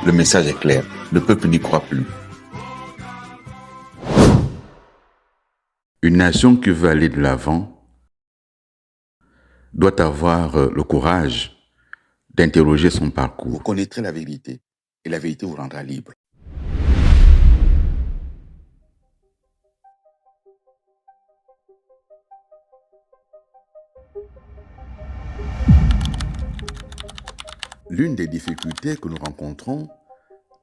Le message est clair, le peuple n'y croit plus. Une nation qui veut aller de l'avant doit avoir le courage d'interroger son Vous parcours. connaîtrez la vérité et la vérité vous rendra libre. L'une des difficultés que nous rencontrons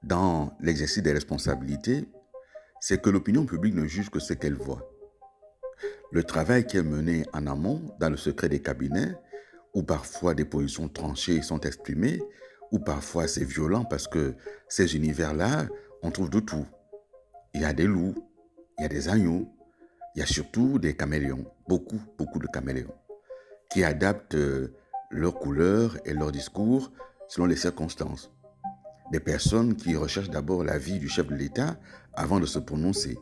dans l'exercice des responsabilités, c'est que l'opinion publique ne juge que ce qu'elle voit. Le travail qui est mené en amont, dans le secret des cabinets, où parfois des positions tranchées sont exprimées, où parfois c'est violent parce que ces univers-là, on trouve de tout. Il y a des loups, il y a des agneaux, il y a surtout des caméléons, beaucoup de caméléons, qui adaptent leurs couleurs et leur discours selon les circonstances. Des personnes qui recherchent d'abord l'avis du chef de l'État avant de se prononcer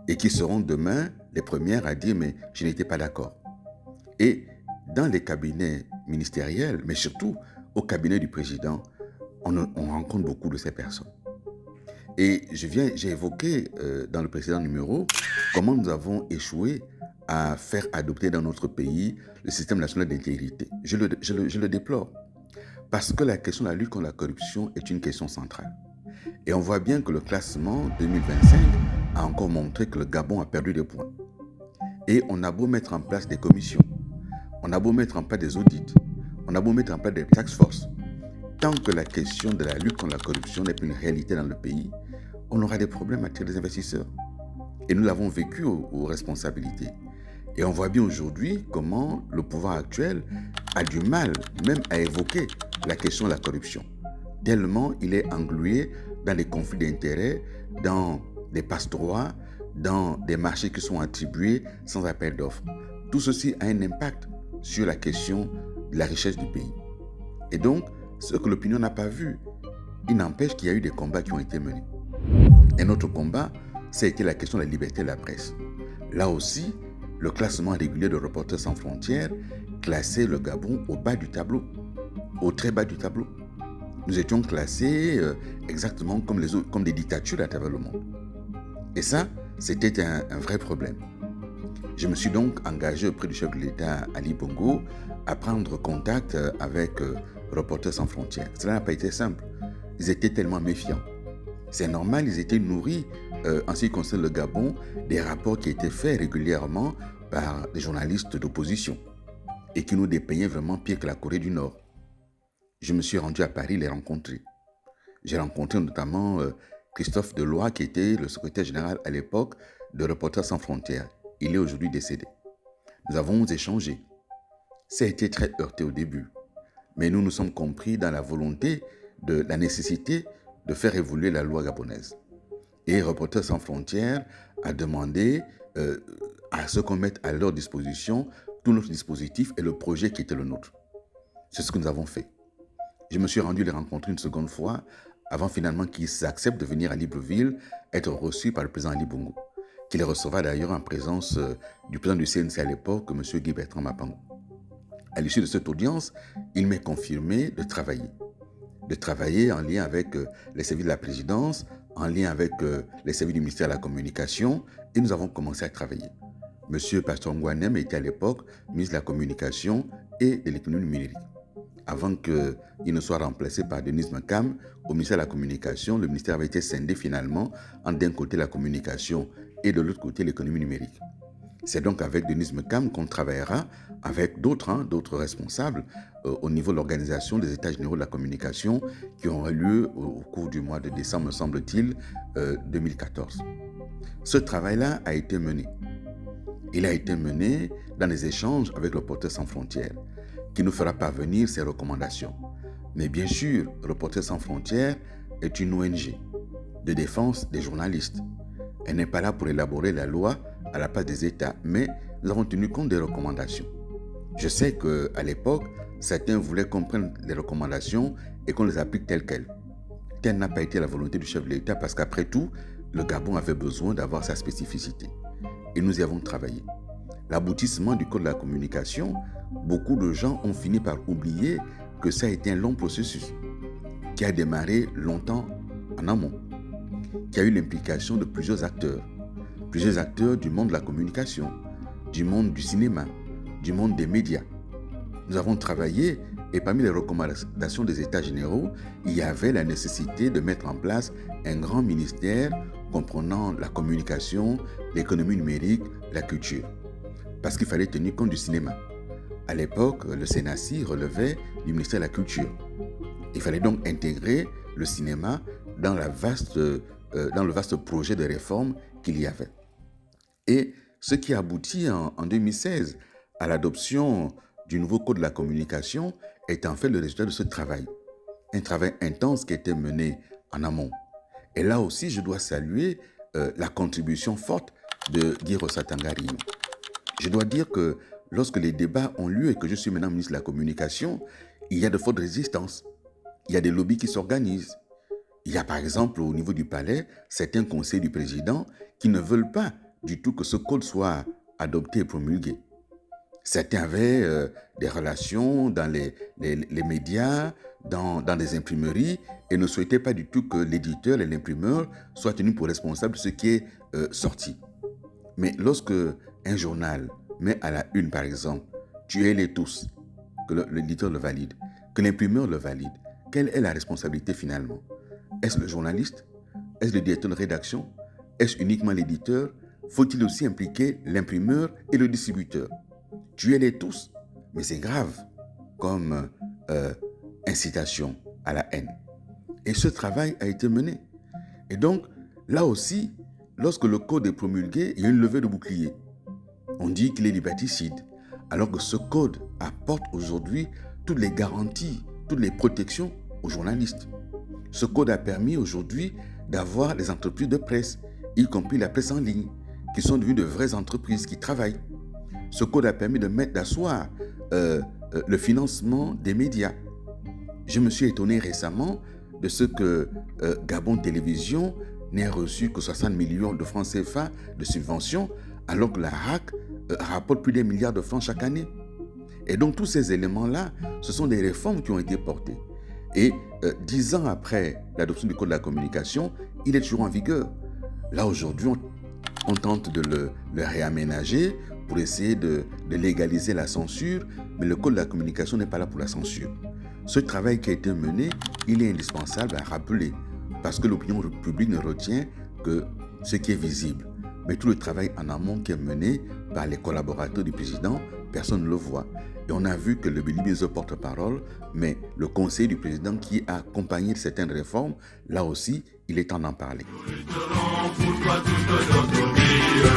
et qui seront demain les premières à dire « mais je n'étais pas d'accord ». Et dans les cabinets ministériels, mais surtout au cabinet du président, on rencontre beaucoup de ces personnes. Et j'ai évoqué dans le précédent numéro comment nous avons échoué à faire adopter dans notre pays le système national d'intégrité. Je le déplore. Parce que la question de la lutte contre la corruption est une question centrale. Et on voit bien que le classement 2025 a encore montré que le Gabon a perdu des points. Et on a beau mettre en place des commissions, on a beau mettre en place des audits, on a beau mettre en place des task force, tant que la question de la lutte contre la corruption n'est plus une réalité dans le pays, on aura des problèmes à attirer des investisseurs. Et nous l'avons vécu aux responsabilités. Et on voit bien aujourd'hui comment le pouvoir actuel a du mal même à évoquer la question de la corruption, tellement il est englué dans des conflits d'intérêts, dans des passe-droits, dans des marchés qui sont attribués sans appel d'offres. Tout ceci a un impact sur la question de la richesse du pays. Et donc, ce que l'opinion n'a pas vu, il n'empêche qu'il y a eu des combats qui ont été menés. Un autre combat, ça a été la question de la liberté de la presse. Là aussi, le classement régulier de Reporters sans frontières classait le Gabon au bas du tableau, au très bas du tableau. Nous étions classés exactement comme des dictatures à travers le monde. Et ça, c'était un vrai problème. Je me suis donc engagé auprès du chef de l'État, Ali Bongo, à prendre contact avec Reporters sans frontières. Cela n'a pas été simple. Ils étaient tellement méfiants. C'est normal, ils étaient nourris, en ce qui concerne le Gabon, des rapports qui étaient faits régulièrement par des journalistes d'opposition et qui nous dépeignaient vraiment pire que la Corée du Nord. Je me suis rendu à Paris les rencontrer. J'ai rencontré notamment Christophe Deloy, qui était le secrétaire général à l'époque de Reporters sans frontières. Il est aujourd'hui décédé. Nous avons échangé. Ça a été très heurté au début, mais nous nous sommes compris dans la volonté de la nécessité de faire évoluer la loi gabonaise. Et Reporters sans frontières a demandé à ce qu'on mette à leur disposition tout notre dispositif et le projet qui était le nôtre. C'est ce que nous avons fait. Je me suis rendu les rencontrer une seconde fois avant finalement qu'ils acceptent de venir à Libreville être reçus par le président Ali Bongo, qui les recevra d'ailleurs en présence du président du CNC à l'époque, M. Guy Bertrand Mapango. À l'issue de cette audience, il m'est confirmé de travailler en lien avec les services de la présidence, en lien avec les services du ministère de la Communication, et nous avons commencé à travailler. Monsieur Pastor Ngouanem était à l'époque ministre de la Communication et de l'économie numérique. Avant qu'il ne soit remplacé par Denise Makam, au ministère de la Communication, le ministère avait été scindé finalement en d'un côté la communication et de l'autre côté l'économie numérique. C'est donc avec Denise Makam qu'on travaillera avec d'autres responsables au niveau de l'organisation des États généraux de la communication qui auront lieu au cours du mois de décembre, me semble-t-il, 2014. Ce travail-là a été mené. Il a été mené dans des échanges avec Reporters sans frontières, qui nous fera parvenir ses recommandations. Mais bien sûr, Reporters sans frontières est une ONG de défense des journalistes. Elle n'est pas là pour élaborer la loi à la place des États, mais nous avons tenu compte des recommandations. Je sais qu'à l'époque, certains voulaient qu'on prenne les recommandations et qu'on les applique telles quelles. Telle n'a pas été la volonté du chef de l'État parce qu'après tout, le Gabon avait besoin d'avoir sa spécificité. Et nous y avons travaillé. L'aboutissement du code de la communication, beaucoup de gens ont fini par oublier que ça a été un long processus qui a démarré longtemps en amont, qui a eu l'implication de plusieurs acteurs du monde de la communication, du monde du cinéma, du monde des médias. Nous avons travaillé et parmi les recommandations des États généraux, il y avait la nécessité de mettre en place un grand ministère comprenant la communication, l'économie numérique, la culture. Parce qu'il fallait tenir compte du cinéma. À l'époque, le CNACI relevait du ministère de la Culture. Il fallait donc intégrer le cinéma dans le vaste projet de réforme qu'il y avait. Et ce qui aboutit en 2016 à l'adoption du nouveau code de la communication est en fait le résultat de ce travail. Un travail intense qui a été mené en amont. Et là aussi, je dois saluer la contribution forte de Guy Rossatangarino. Je dois dire que lorsque les débats ont lieu et que je suis maintenant ministre de la Communication, il y a de fortes résistances. Il y a des lobbies qui s'organisent. Il y a par exemple au niveau du palais certains conseils du président qui ne veulent pas du tout que ce code soit adopté et promulgué. Certains avaient des relations dans les médias, dans des imprimeries et ne souhaitaient pas du tout que l'éditeur et l'imprimeur soient tenus pour responsables de ce qui est sorti. Mais lorsque un journal met à la une, par exemple, tuez-les tous, que l'éditeur le valide, que l'imprimeur le valide, quelle est la responsabilité finalement? Est-ce le journaliste? Est-ce le directeur de rédaction? Est-ce uniquement l'éditeur? Faut-il aussi impliquer l'imprimeur et le distributeur? Tuez-les tous, mais c'est grave comme incitation à la haine. Et ce travail a été mené. Et donc, là aussi, lorsque le code est promulgué, il y a une levée de bouclier. On dit qu'il est liberticide, alors que ce code apporte aujourd'hui toutes les garanties, toutes les protections aux journalistes. Ce code a permis aujourd'hui d'avoir les entreprises de presse, y compris la presse en ligne, qui sont devenues de vraies entreprises qui travaillent. Ce code a permis d'asseoir le financement des médias. Je me suis étonné récemment de ce que Gabon Télévision n'ait reçu que 60 millions de francs CFA de subventions, alors que la RAC rapporte plus d'1 milliard de francs chaque année. Et donc tous ces éléments-là, ce sont des réformes qui ont été portées. Et 10 ans après l'adoption du Code de la communication, il est toujours en vigueur. Là aujourd'hui, on tente de le réaménager pour essayer de légaliser la censure, mais le Code de la communication n'est pas là pour la censure. Ce travail qui a été mené, il est indispensable à rappeler, parce que l'opinion publique ne retient que ce qui est visible. Mais tout le travail en amont qui est mené par les collaborateurs du président, personne ne le voit. Et on a vu que le Bélibizo porte-parole, mais le conseil du président qui a accompagné certaines réformes, là aussi, il est temps d'en parler. Nous lutterons pour toi toute notre vie.